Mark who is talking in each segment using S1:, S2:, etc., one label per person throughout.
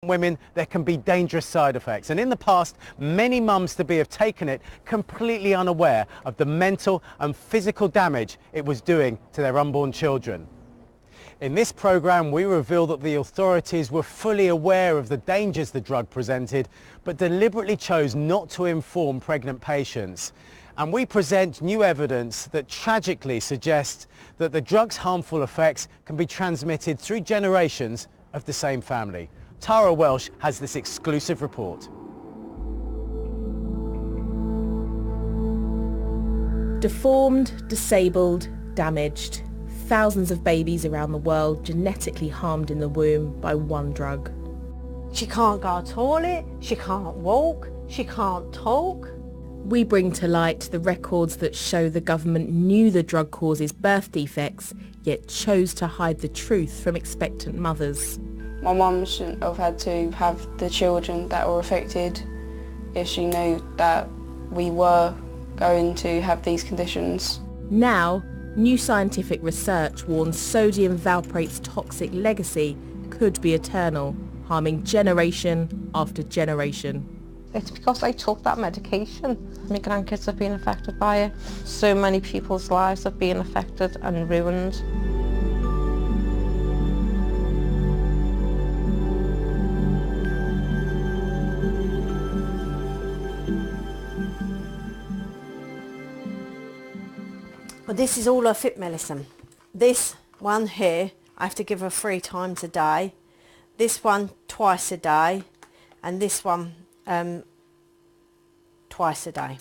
S1: women, there can be dangerous side effects. And in the past, many mums-to-be have taken it completely unaware of the mental and physical damage it was doing to their unborn children. In this programme, we reveal that the authorities were fully aware of the dangers the drug presented, but deliberately chose not to inform pregnant patients. And we present new evidence that tragically suggests that the drug's harmful effects can be transmitted through generations of the same family. Tara Welsh has this exclusive report.
S2: Deformed, disabled, damaged. Thousands of babies around the world genetically harmed in the womb by one drug.
S3: She can't go to the toilet, she can't walk, she can't talk.
S2: We bring to light the records that show the government knew the drug causes birth defects, yet chose to hide the truth from expectant mothers.
S4: My mum shouldn't have had to have the children that were affected if she knew that we were going to have these conditions.
S2: Now, new scientific research warns sodium valproate's toxic legacy could be eternal, harming generation after generation.
S5: It's because I took that medication. My grandkids have been affected by it. So many people's lives have been affected and ruined.
S3: Well, this is all her fit medicine. This one here, I have to give her 3 times a day. This one twice a day, and this one twice a day.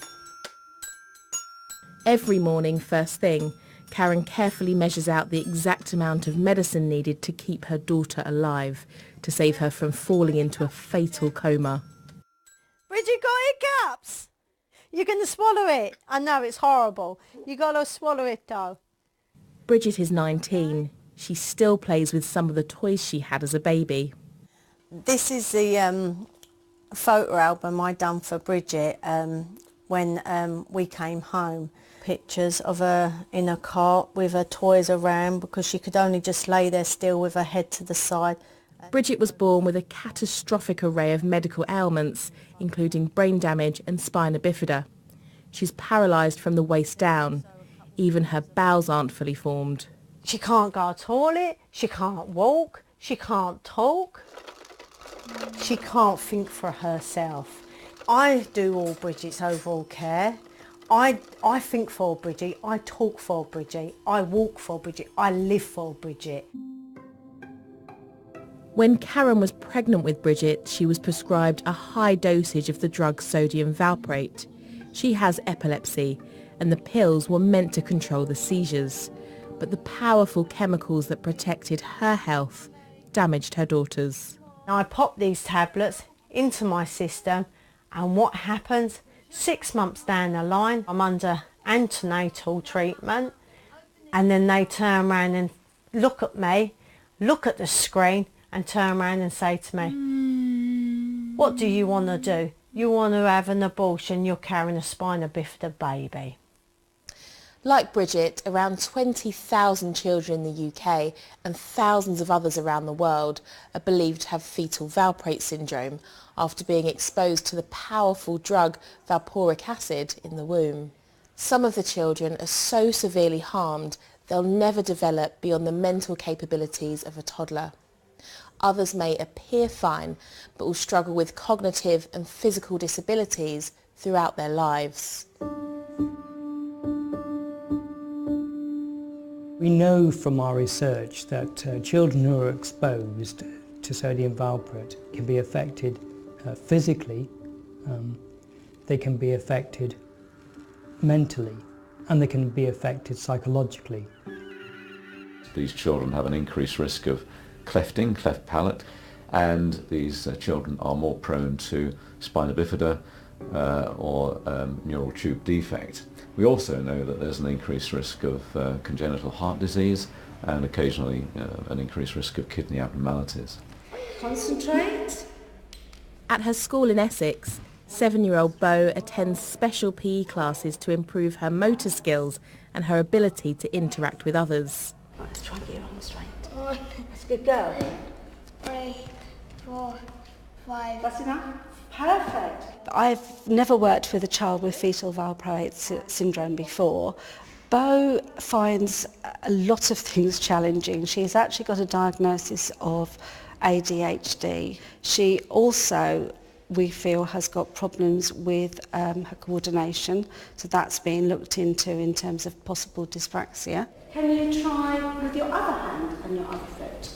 S2: Every morning, first thing, Karen carefully measures out the exact amount of medicine needed to keep her daughter alive, to save her from falling into a fatal coma.
S3: Bridget got hiccups! You're going to swallow it. I know, it's horrible. You got to swallow it though.
S2: Bridget is 19. She still plays with some of the toys she had as a baby.
S3: This is the photo album I done for Bridget when we came home. Pictures of her in a cart with her toys around because she could only just lay there still with her head to the side.
S2: Bridget was born with a catastrophic array of medical ailments, including brain damage and spina bifida. She's paralysed from the waist down. Even her bowels aren't fully formed.
S3: She can't go to the toilet, she can't walk, she can't talk. She can't think for herself. I do all Bridget's overall care. I think for Bridget, I talk for Bridget, I walk for Bridget, I live for Bridget.
S2: When Karen was pregnant with Bridget, she was prescribed a high dosage of the drug sodium valproate. She has epilepsy, and the pills were meant to control the seizures. But the powerful chemicals that protected her health damaged her daughter's.
S3: I pop these tablets into my system, and what happens? 6 months down the line, I'm under antenatal treatment, and then they turn around and look at me, look at the screen, and turn around and say to me, what do you want to do? You want to have an abortion, you're carrying a spina bifida baby.
S2: Like Bridget, around 20,000 children in the UK and thousands of others around the world are believed to have fetal valproate syndrome after being exposed to the powerful drug valproic acid in the womb. Some of the children are so severely harmed they'll never develop beyond the mental capabilities of a toddler. Others may appear fine but will struggle with cognitive and physical disabilities throughout their lives.
S6: We know from our research that children who are exposed to sodium valproate can be affected physically, they can be affected mentally, and they can be affected psychologically.
S7: These children have an increased risk of clefting, cleft palate, and these children are more prone to spina bifida or neural tube defect. We also know that there's an increased risk of congenital heart disease and occasionally an increased risk of kidney abnormalities.
S3: Concentrate.
S2: At her school in Essex, 7-year-old Beau attends special PE classes to improve her motor skills and her ability to interact with others.
S3: Right, let's try and get her on straight. That's a good girl.
S8: 3, 4, 5.
S3: That's enough? Perfect.
S9: I've never worked with a child with fetal valproate syndrome before. Bo finds a lot of things challenging. She's actually got a diagnosis of ADHD. She also, we feel, has got problems with her coordination, so that's being looked into in terms of possible dyspraxia.
S3: Can you try with your other hand and your other foot?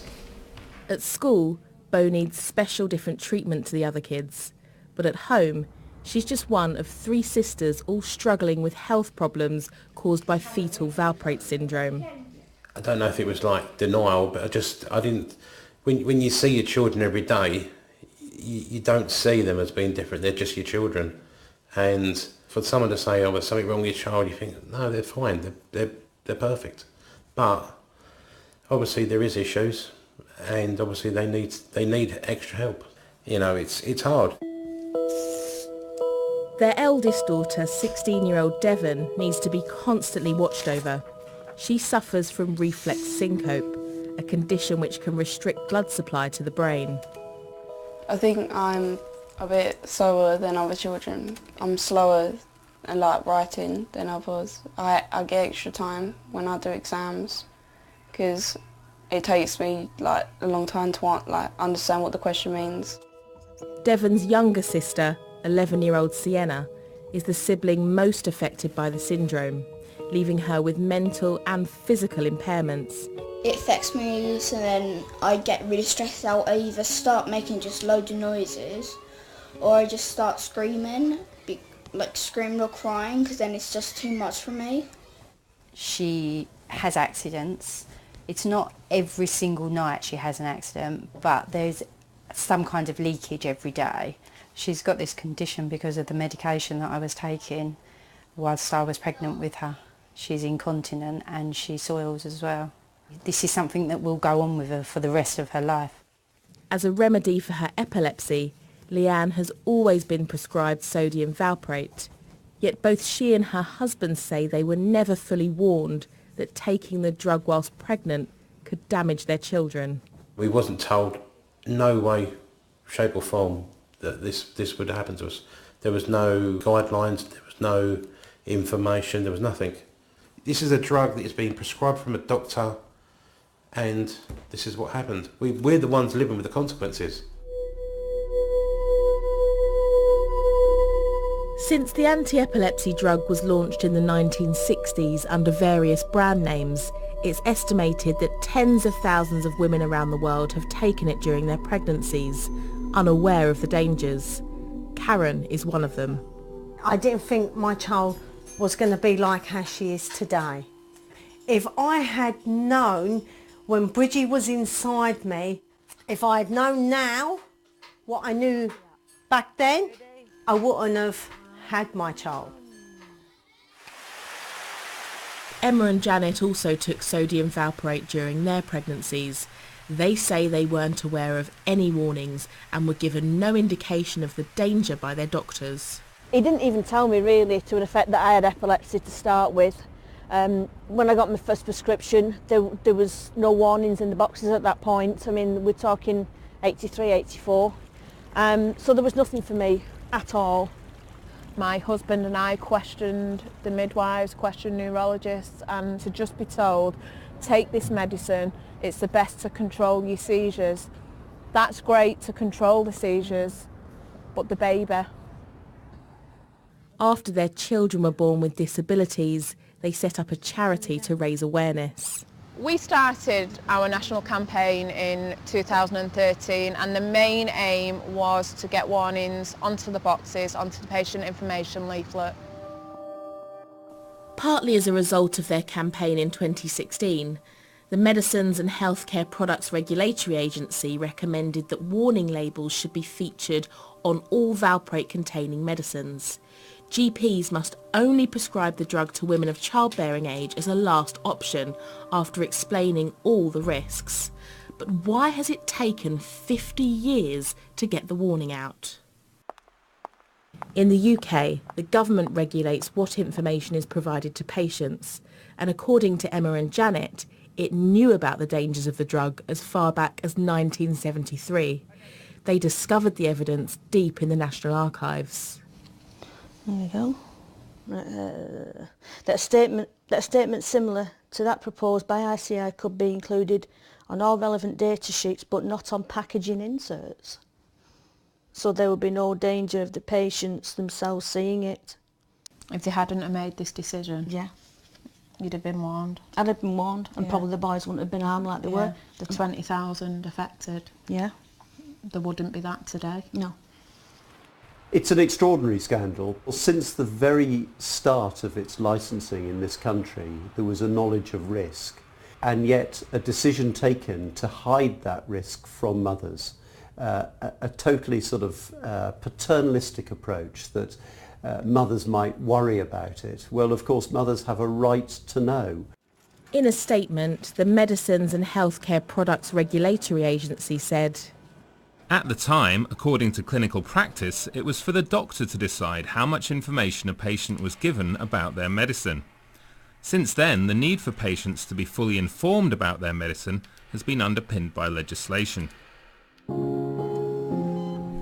S2: At school, Bo needs special different treatment to the other kids. But at home, she's just one of 3 sisters all struggling with health problems caused by fetal valproate syndrome.
S10: I don't know if it was like denial, but I didn't, when you see your children every day, you don't see them as being different, they're just your children. And for someone to say, oh, there's something wrong with your child, you think, no, they're fine, they're perfect. But obviously there is issues, and obviously they need extra help. You know, it's hard.
S2: Their eldest daughter, 16-year-old Devon, needs to be constantly watched over. She suffers from reflex syncope, a condition which can restrict blood supply to the brain.
S4: I think I'm a bit slower than other children. I'm slower in writing than others. I get extra time when I do exams because it takes me a long time to understand what the question means.
S2: Devon's younger sister, 11-year-old Sienna, is the sibling most affected by the syndrome, leaving her with mental and physical impairments.
S8: It affects me, so then I get really stressed out. I either start making just loads of noises, or I just start screaming, screaming or crying, because then it's just too much for me.
S11: She has accidents. It's not every single night she has an accident, but there's some kind of leakage every day. She's got this condition because of the medication that I was taking whilst I was pregnant with her. She's incontinent and she soils as well. This is something that will go on with her for the rest of her life. As a remedy for her epilepsy, Leanne has always been prescribed sodium valproate. Yet both she and her husband say they were never fully warned that taking the drug whilst pregnant could damage their children.
S10: We wasn't told, no way, shape or form, that this would happen to us. There was no guidelines, there was no information, there was nothing. This is a drug that is being prescribed from a doctor, and this is what happened. We're the ones living with the consequences.
S2: Since the anti-epilepsy drug was launched in the 1960s under various brand names, it's estimated that tens of thousands of women around the world have taken it during their pregnancies, unaware of the dangers. Karen is one of them.
S3: I didn't think my child was going to be like how she is today. If I had known when Bridgie was inside me, if I had known now what I knew back then, I wouldn't have had my child.
S2: Emma and Janet also took sodium valproate during their pregnancies. They say they weren't aware of any warnings and were given no indication of the danger by their doctors.
S12: He didn't even tell me really to an effect that I had epilepsy to start with. When I got my first prescription, there was no warnings in the boxes at that point. I mean, we're talking 83, 84. So there was nothing for me at all.
S13: My husband and I questioned the midwives, questioned neurologists, and to just be told, take this medicine, it's the best to control your seizures. That's great to control the seizures, but the baby.
S2: After their children were born with disabilities, they set up a charity to raise awareness.
S13: We started our national campaign in 2013, and the main aim was to get warnings onto the boxes, onto the patient information leaflet.
S2: Partly as a result of their campaign in 2016, the Medicines and Healthcare Products Regulatory Agency recommended that warning labels should be featured on all valproate-containing medicines. GPs must only prescribe the drug to women of childbearing age as a last option after explaining all the risks. But why has it taken 50 years to get the warning out? In the UK, the government regulates what information is provided to patients, and according to Emma and Janet, it knew about the dangers of the drug as far back as 1973. They discovered the evidence deep in the National Archives.
S12: There we go. That statement similar to that proposed by ICI could be included on all relevant data sheets but not on packaging inserts. So there would be no danger of the patients themselves seeing it.
S13: If they hadn't have made this decision?
S12: Yeah.
S13: You'd have been warned?
S12: I'd have been warned, and probably the boys wouldn't have been harmed like they were.
S13: The 20,000 affected?
S12: Yeah.
S13: There wouldn't be that today?
S12: No.
S14: It's an extraordinary scandal. Since the very start of its licensing in this country, there was a knowledge of risk, and yet a decision taken to hide that risk from mothers. A totally sort of paternalistic approach that mothers might worry about it. Well, of course, mothers have a right to know.
S2: In a statement, the Medicines and Healthcare Products Regulatory Agency said,
S15: "At the time, according to clinical practice, it was for the doctor to decide how much information a patient was given about their medicine. Since then, the need for patients to be fully informed about their medicine has been underpinned by legislation."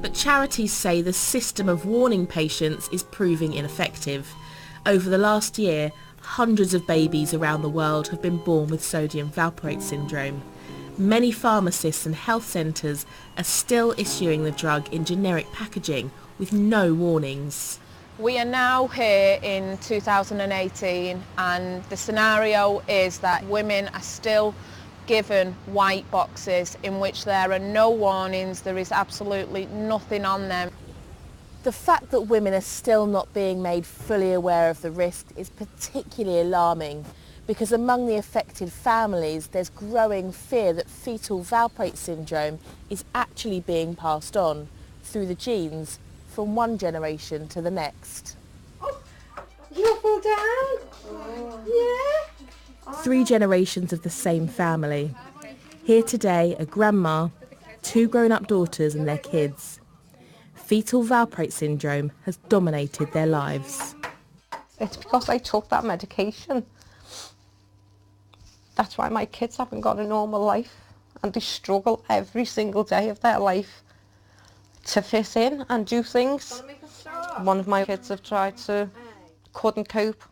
S2: But charities say the system of warning patients is proving ineffective. Over the last year, hundreds of babies around the world have been born with sodium valproate syndrome. Many pharmacists and health centres are still issuing the drug in generic packaging with no warnings.
S13: We are now here in 2018 and the scenario is that women are still given white boxes in which there are no warnings, there is absolutely nothing on them.
S2: The fact that women are still not being made fully aware of the risk is particularly alarming because among the affected families there's growing fear that fetal valproate syndrome is actually being passed on through the genes from one generation to the next.
S5: You fall down? Yeah.
S2: 3 generations of the same family. Here today are grandma, 2 grown-up daughters and their kids. Fetal valproate syndrome has dominated their lives.
S5: It's because I took that medication. That's why my kids haven't got a normal life and they struggle every single day of their life to fit in and do things. One of my kids have couldn't cope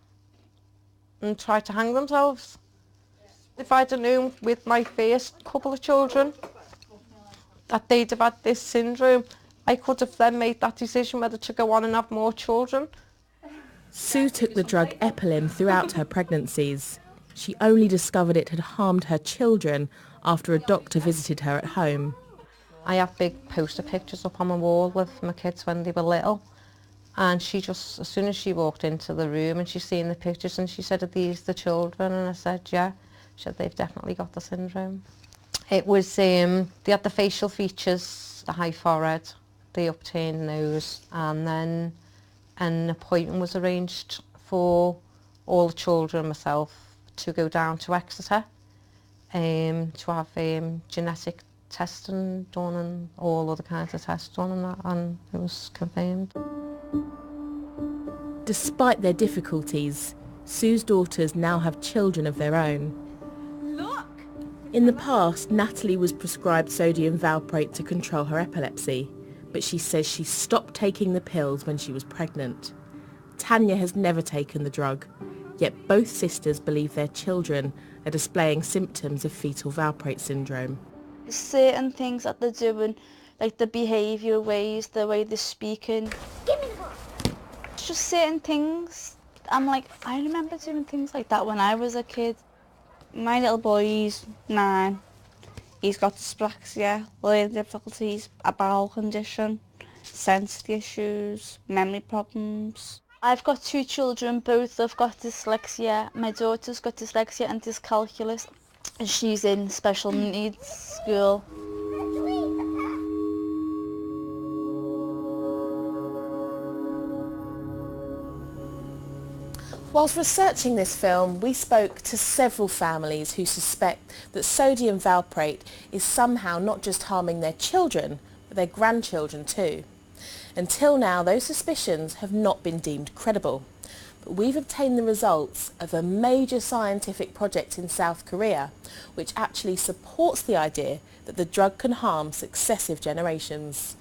S5: and tried to hang themselves. If I'd have known with my first couple of children that they'd have had this syndrome, I could have then made that decision whether to go on and have more children.
S2: Sue took the drug Epilym throughout her pregnancies. She only discovered it had harmed her children after a doctor visited her at home.
S5: I have big poster pictures up on my wall with my kids when they were little. And she just, as soon as she walked into the room and she seen the pictures and she said, "Are these the children?" And I said, "Yeah." She said, "They've definitely got the syndrome." It was, they had the facial features, the high forehead, the upturned nose, and then an appointment was arranged for all the children and myself to go down to Exeter to have genetic testing done and all other kinds of tests done, and it was confirmed.
S2: Despite their difficulties, Sue's daughters now have children of their own. Look! In the past, Natalie was prescribed sodium valproate to control her epilepsy, but she says she stopped taking the pills when she was pregnant. Tanya has never taken the drug, yet both sisters believe their children are displaying symptoms of fetal valproate syndrome.
S16: Certain things that they're doing, like the behaviour ways, the way they're speaking. Give me the book. Just certain things. I'm like, I remember doing things like that when I was a kid. My little boy, he's 9. He's got dyspraxia, learning difficulties, a bowel condition, sensory issues, memory problems. I've got 2 children, both have got dyslexia. My daughter's got dyslexia and dyscalculia, and she's in special needs school.
S2: Whilst researching this film, we spoke to several families who suspect that sodium valproate is somehow not just harming their children, but their grandchildren too. Until now, those suspicions have not been deemed credible. but we've obtained the results of a major scientific project in South Korea, which actually supports the idea that the drug can harm successive generations.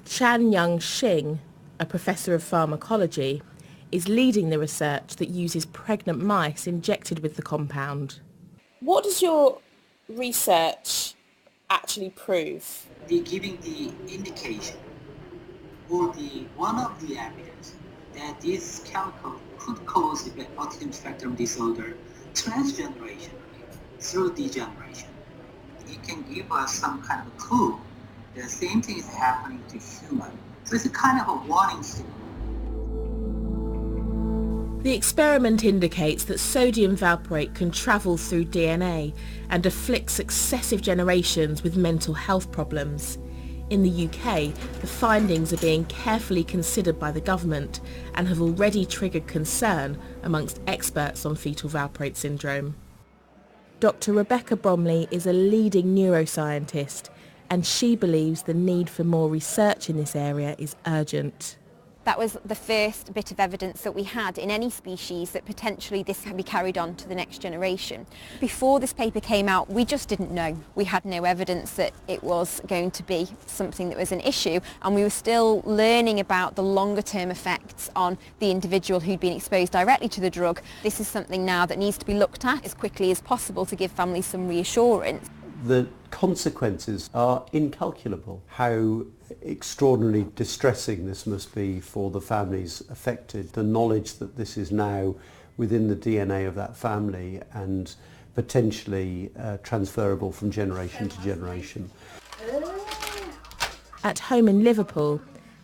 S2: Chan Young-shing, a professor of pharmacology, is leading the research that uses pregnant mice injected with the compound. What does your research actually prove?
S17: They're giving the indication or one of the evidence that this chemical could cause the autism spectrum disorder transgenerationally through degeneration. It can give us some kind of a clue that the same thing is happening to humans. So it's a kind of a warning signal.
S2: The experiment indicates that sodium valproate can travel through DNA and afflict successive generations with mental health problems. In the UK, the findings are being carefully considered by the government and have already triggered concern amongst experts on fetal valproate syndrome. Dr. Rebecca Bromley is a leading neuroscientist, and she believes the need for more research in this area is urgent.
S18: That was the first bit of evidence that we had in any species that potentially this can be carried on to the next generation. Before this paper came out, we just didn't know. We had no evidence that it was going to be something that was an issue, and we were still learning about the longer term effects on the individual who'd been exposed directly to the drug. This is something now that needs to be looked at as quickly as possible to give families some reassurance.
S14: The consequences are incalculable. How extraordinarily distressing this must be for the families affected. The knowledge that this is now within the DNA of that family and potentially transferable from generation to generation.
S2: At home in Liverpool,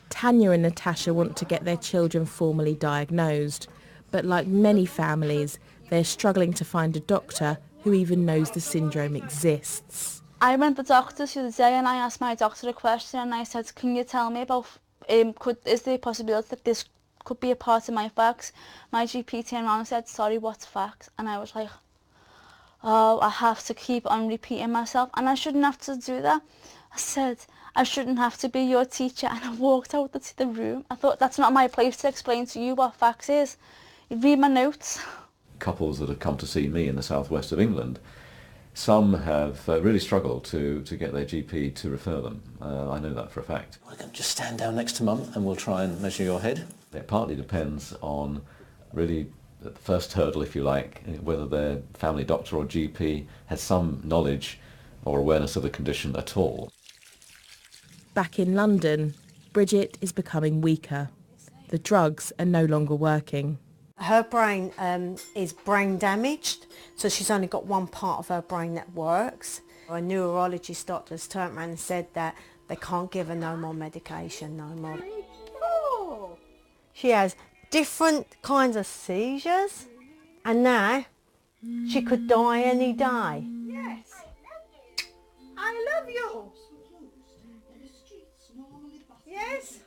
S2: Tanya and Natasha want to get their children formally diagnosed, but like many families, they're struggling to find a doctor who even knows the syndrome exists.
S16: I went to the doctor the other day and I asked my doctor a question and I said, can you tell me about, is there a possibility that this could be a part of my facts? My GP turned around and said, sorry, what's facts? And I was like, oh, I have to keep on repeating myself and I shouldn't have to do that. I said, I shouldn't have to be your teacher, and I walked out of the room. I thought, that's not my place to explain to you what facts is. You read my notes.
S7: Couples that have come to see me in the southwest of England, some have really struggled to get their GP to refer them. I know that for a fact.
S19: I can just stand down next to Mum and we'll try and measure your head.
S7: It partly depends on really the first hurdle, if you like, whether their family doctor or GP has some knowledge or awareness of the condition at all.
S2: Back in London, Bridget is becoming weaker. The drugs are no longer working.
S3: Her brain is brain damaged, so she's only got one part of her brain that works. A neurologist doctor's turned around and said that they can't give her no more medication, no more. She has different kinds of seizures, and now she could die any day.
S20: Yes, I love you. Yes.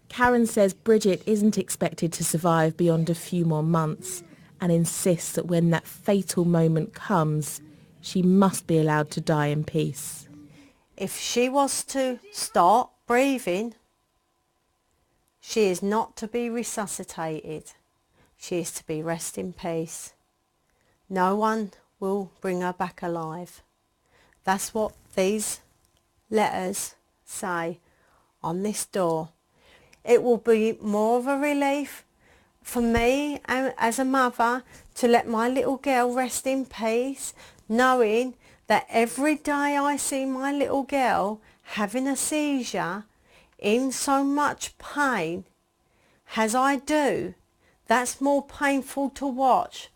S2: Karen says Bridget isn't expected to survive beyond a few more months and insists that when that fatal moment comes, she must be allowed to die in peace.
S3: If she was to stop breathing, she is not to be resuscitated. She is to be rest in peace. No one will bring her back alive. That's what these letters say on this door. It will be more of a relief for me as a mother to let my little girl rest in peace, knowing that every day I see my little girl having a seizure in so much pain as I do, that's more painful to watch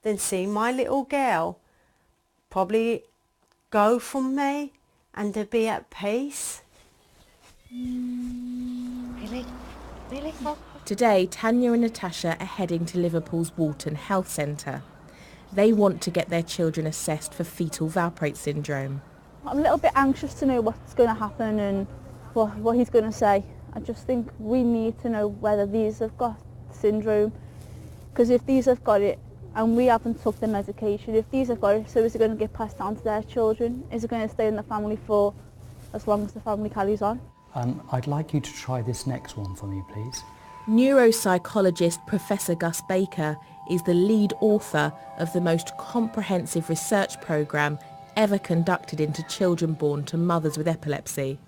S3: than seeing my little girl probably go from me and to be at peace.
S18: Really? Really?
S2: Today, Tanya and Natasha are heading to Liverpool's Walton Health Centre. They want to get their children assessed for fetal valproate syndrome.
S4: I'm a little bit anxious to know what's going to happen and what he's going to say. I just think we need to know whether these have got syndrome, because if these have got it and we haven't took the medication, if these have got it, so is it going to get passed down to their children? Is it going to stay in the family for as long as the family carries on?
S6: I'd like you to try this next one for me, please.
S2: Neuropsychologist Professor Gus Baker is the lead author of the most comprehensive research programme ever conducted into children born to mothers with epilepsy.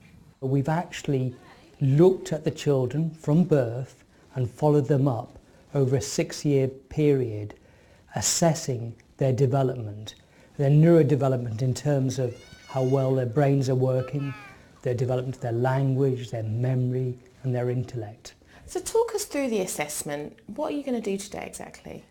S6: We've actually looked at the children from birth and followed them up over a 6-year period, assessing their development, their neurodevelopment in terms of how well their brains are working, their development of their language, their memory and their intellect.
S2: So talk us through the assessment. What are you going to do today exactly?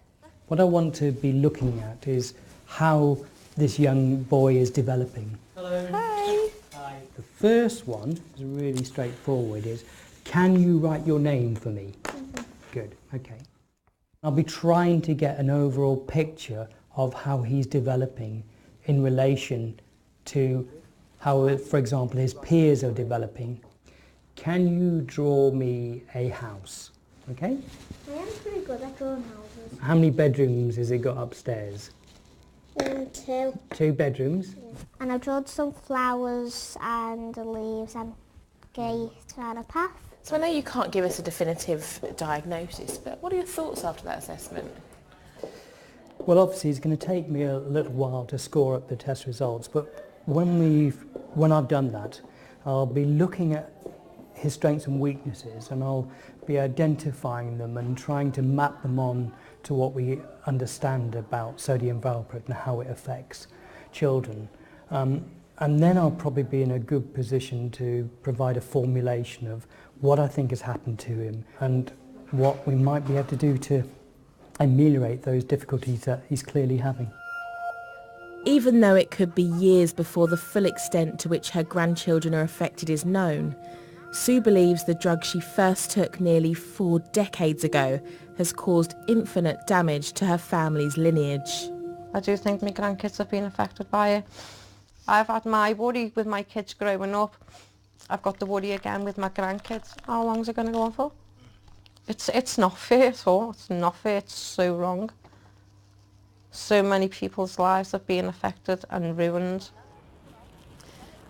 S6: What I want to be looking at is how this young boy is developing.
S2: Hello. Hi.
S6: Hi. The first one is really straightforward, is can you write your name for me? Good, okay. I'll be trying to get an overall picture of how he's developing in relation to how, for example, his peers are developing. Can you draw me a house? Okay?
S21: I am pretty good at drawing houses.
S6: How many bedrooms has it got upstairs?
S21: 2.
S6: 2 bedrooms.
S21: And I've drawn some flowers and leaves and gates and a path.
S2: So I know you can't give us a definitive diagnosis, but what are your thoughts after that assessment?
S6: Well, obviously it's going to take me a little while to score up the test results, but when I've done that, I'll be looking at his strengths and weaknesses, and I'll be identifying them and trying to map them on to what we understand about sodium valproate and how it affects children. And then I'll probably be in a good position to provide a formulation of what I think has happened to him and what we might be able to do to ameliorate those difficulties that he's clearly having.
S2: Even though it could be years before the full extent to which her grandchildren are affected is known, Sue believes the drug she first took nearly 4 decades ago has caused infinite damage to her family's lineage.
S5: I do think my grandkids have been affected by it. I've had my worry with my kids growing up. I've got the worry again with my grandkids. How long is it going to go on for? It's not fair at all. It's not fair. It's so wrong. So many people's lives have been affected and ruined.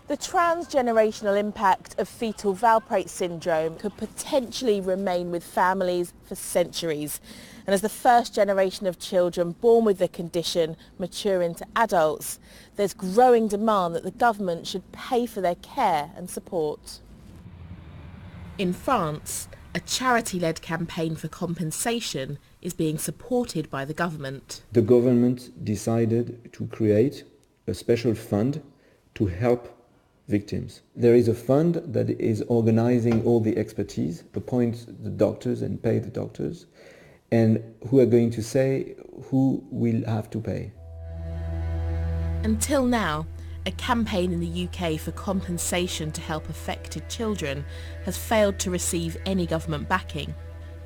S2: The transgenerational impact of fetal valproate syndrome could potentially remain with families for centuries. And as the first generation of children born with the condition mature into adults, there's growing demand that the government should pay for their care and support. In France, a charity-led campaign for compensation is being supported by the government.
S22: The government decided to create a special fund to help victims. There is a fund that is organizing all the expertise, appoint the doctors and pay the doctors, and who are going to say who will have to pay.
S2: Until now, a campaign in the UK for compensation to help affected children has failed to receive any government backing.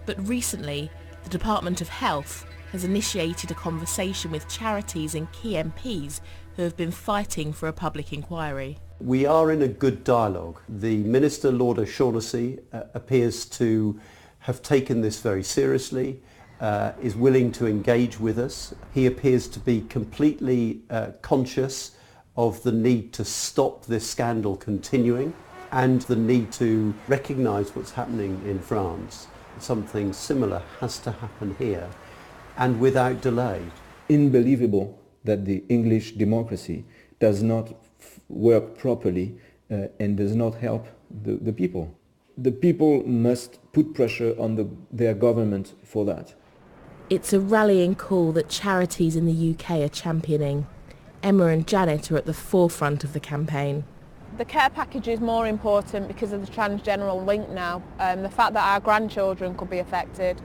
S2: But recently, the Department of Health has initiated a conversation with charities and key MPs who have been fighting for a public inquiry.
S14: We are in a good dialogue. The Minister, Lord O'Shaughnessy, appears to have taken this very seriously, is willing to engage with us. He appears to be completely conscious of the need to stop this scandal continuing and the need to recognise what's happening in France. Something similar has to happen here, and without delay.
S22: Unbelievable that the English democracy does not work properly and does not help the people. The people must put pressure on their government for that.
S2: It's a rallying call that charities in the UK are championing. Emma and Janet are at the forefront of the campaign.
S13: The care package is more important because of the transgender link now. The fact that our grandchildren could be affected,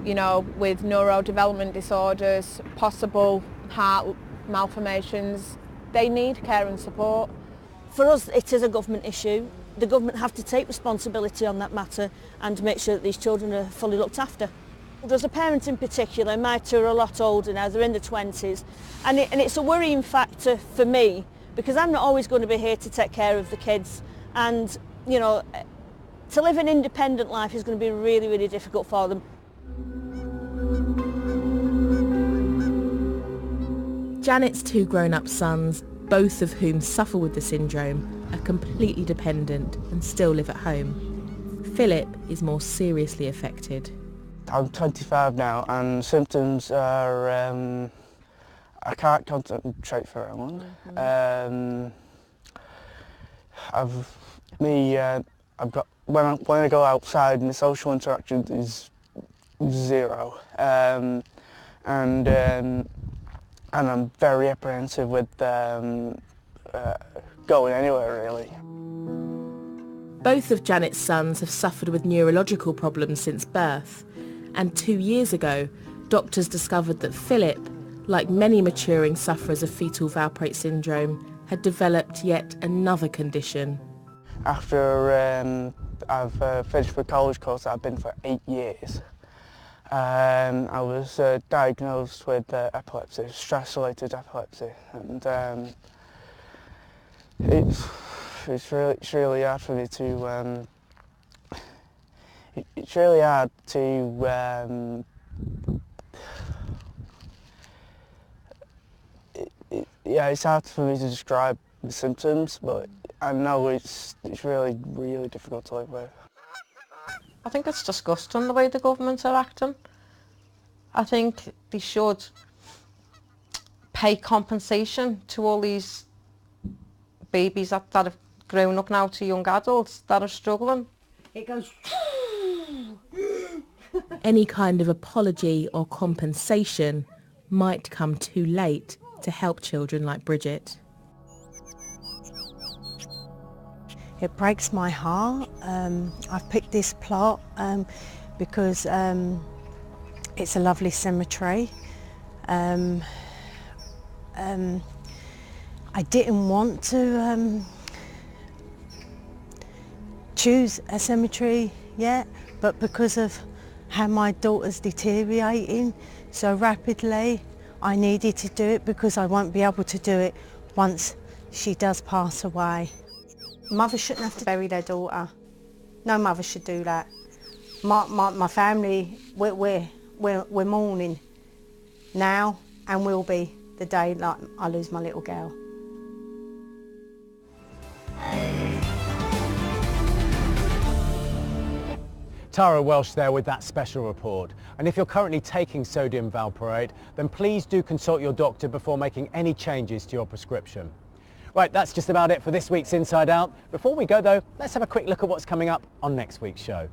S13: you know, with neurodevelopment disorders, possible heart malformations, they need care and support.
S12: For us, it is a government issue. The government have to take responsibility on that matter and make sure that these children are fully looked after. As a parent in particular, my two are a lot older now, they're in their 20s, and it's a worrying factor for me because I'm not always going to be here to take care of the kids, and you know, to live an independent life is going to be really, really difficult for them.
S2: Janet's 2 grown-up sons, both of whom suffer with the syndrome, are completely dependent and still live at home. Philip is more seriously affected.
S1: I'm 25 now and symptoms are I can't concentrate for long. I've got when I go outside, my social interaction is zero, and I'm very apprehensive with going anywhere really.
S2: Both of Janet's sons have suffered with neurological problems since birth, and 2 years ago, doctors discovered that Philip, like many maturing sufferers of fetal valproate syndrome, had developed yet another condition.
S1: After I've finished my college course I've been for 8 years, I was diagnosed with epilepsy, stress-related epilepsy, and it's really hard for me to it's really hard to it's hard for me to describe the symptoms, but I know it's really difficult to live with.
S5: I think it's disgusting the way the government are acting. I think they should pay compensation to all these babies that have grown up now to young adults that are struggling.
S3: It goes...
S2: Any kind of apology or compensation might come too late to help children like Bridget.
S3: It breaks my heart. I've picked this plot because it's a lovely cemetery. I didn't want to choose a cemetery yet, but because of how my daughter's deteriorating so rapidly, I needed to do it because I won't be able to do it once she does pass away. Mothers shouldn't have to bury their daughter. No mother should do that. My family, we're mourning now and will be the day like I lose my little girl.
S9: Tara Welsh there with that special report. And if you're currently taking sodium valproate, then please do consult your doctor before making any changes to your prescription. Right, that's just about it for this week's Inside Out. Before we go though, let's have a quick look at what's coming up on next week's show.